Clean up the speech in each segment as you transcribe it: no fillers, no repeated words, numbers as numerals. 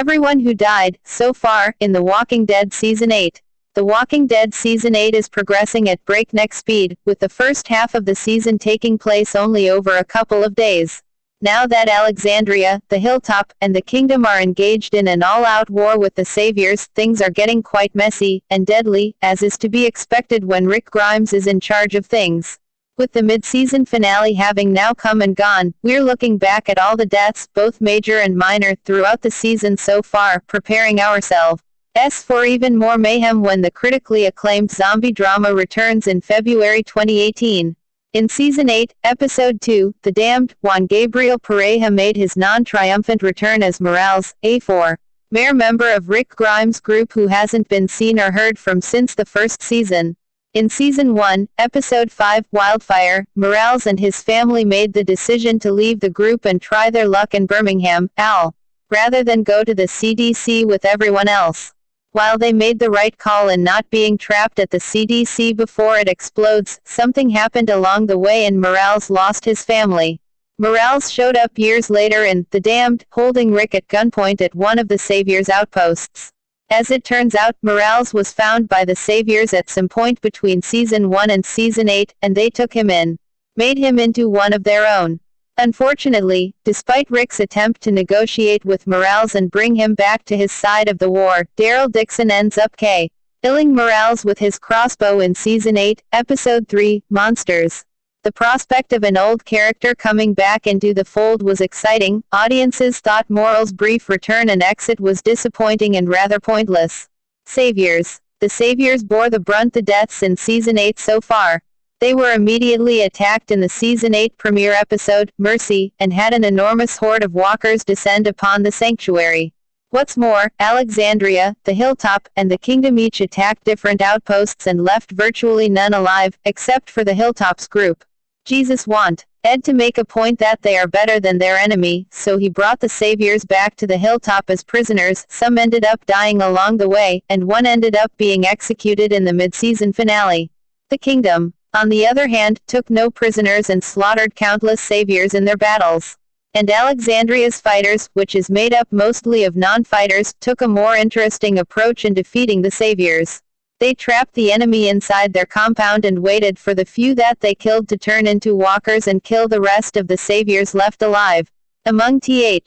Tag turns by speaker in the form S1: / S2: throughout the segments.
S1: Everyone who died, so far, in The Walking Dead Season 8. The Walking Dead Season 8 is progressing at breakneck speed, with the first half of the season taking place only over a couple of days. Now that Alexandria, the Hilltop, and the Kingdom are engaged in an all-out war with the Saviors, things are getting quite messy and deadly, as is to be expected when Rick Grimes is in charge of things. With the mid-season finale having now come and gone, we're looking back at all the deaths, both major and minor, throughout the season so far, preparing ourselves for even more mayhem when the critically acclaimed zombie drama returns in February 2018. In Season 8, Episode 2, The Damned, Juan Gabriel Pareja made his non-triumphant return as Morales, a former member of Rick Grimes' group who hasn't been seen or heard from since the first season. In Season 1, Episode 5, Wildfire, Morales and his family made the decision to leave the group and try their luck in Birmingham, AL, rather than go to the CDC with everyone else. While they made the right call in not being trapped at the CDC before it explodes, something happened along the way and Morales lost his family. Morales showed up years later in The Damned, holding Rick at gunpoint at one of the Saviors' outposts. As it turns out, Morales was found by the Saviors at some point between Season 1 and Season 8, and they took him in. Made him into one of their own. Unfortunately, despite Rick's attempt to negotiate with Morales and bring him back to his side of the war, Daryl Dixon ends up killing Morales with his crossbow in Season 8, Episode 3, Monsters. The prospect of an old character coming back into the fold was exciting. Audiences thought Morales' brief return and exit was disappointing and rather pointless. Saviors. The Saviors bore the brunt of the deaths in Season 8 so far. They were immediately attacked in the Season 8 premiere episode, Mercy, and had an enormous horde of walkers descend upon the sanctuary. What's more, Alexandria, the Hilltop, and the Kingdom each attacked different outposts and left virtually none alive, except for the Hilltop's group. Jesus wanted Ed to make a point that they are better than their enemy, so he brought the Saviors back to the Hilltop as prisoners. Some ended up dying along the way, and one ended up being executed in the mid-season finale. The Kingdom, on the other hand, took no prisoners and slaughtered countless Saviors in their battles. And Alexandria's fighters, which is made up mostly of non-fighters, took a more interesting approach in defeating the Saviors. They trapped the enemy inside their compound and waited for the few that they killed to turn into walkers and kill the rest of the Saviors left alive. Among the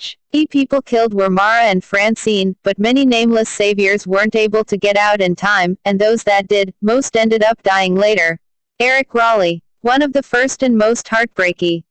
S1: people killed were Mara and Francine, but many nameless Saviors weren't able to get out in time, and those that did, most ended up dying later. Eric Raleigh. One of the first and most heartbreaking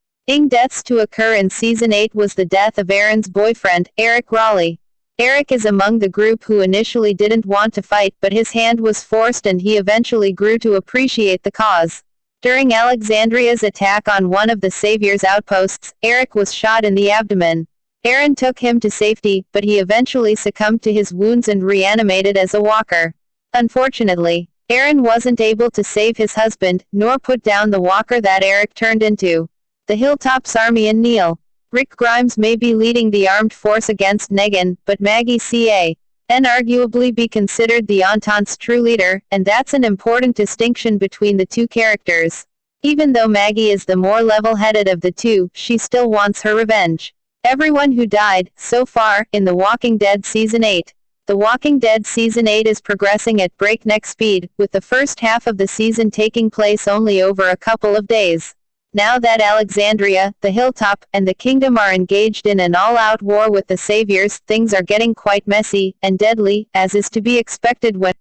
S1: deaths to occur in Season 8 was the death of Erin's boyfriend, Eric Raleigh. Eric is among the group who initially didn't want to fight, but his hand was forced and he eventually grew to appreciate the cause. During Alexandria's attack on one of the Saviors' outposts, Eric was shot in the abdomen. Erin took him to safety, but he eventually succumbed to his wounds and reanimated as a walker. Unfortunately, Erin wasn't able to save his husband, nor put down the walker that Eric turned into. The Hilltop's army and Neil. Rick Grimes may be leading the armed force against Negan, but Maggie can arguably be considered the Entente's true leader, and that's an important distinction between the two characters. Even though Maggie is the more level-headed of the two, she still wants her revenge. Everyone who died, so far, in The Walking Dead Season 8. The Walking Dead Season 8 is progressing at breakneck speed, with the first half of the season taking place only over a couple of days. Now that Alexandria, the Hilltop, and the Kingdom are engaged in an all-out war with the Saviors, things are getting quite messy and deadly, as is to be expected when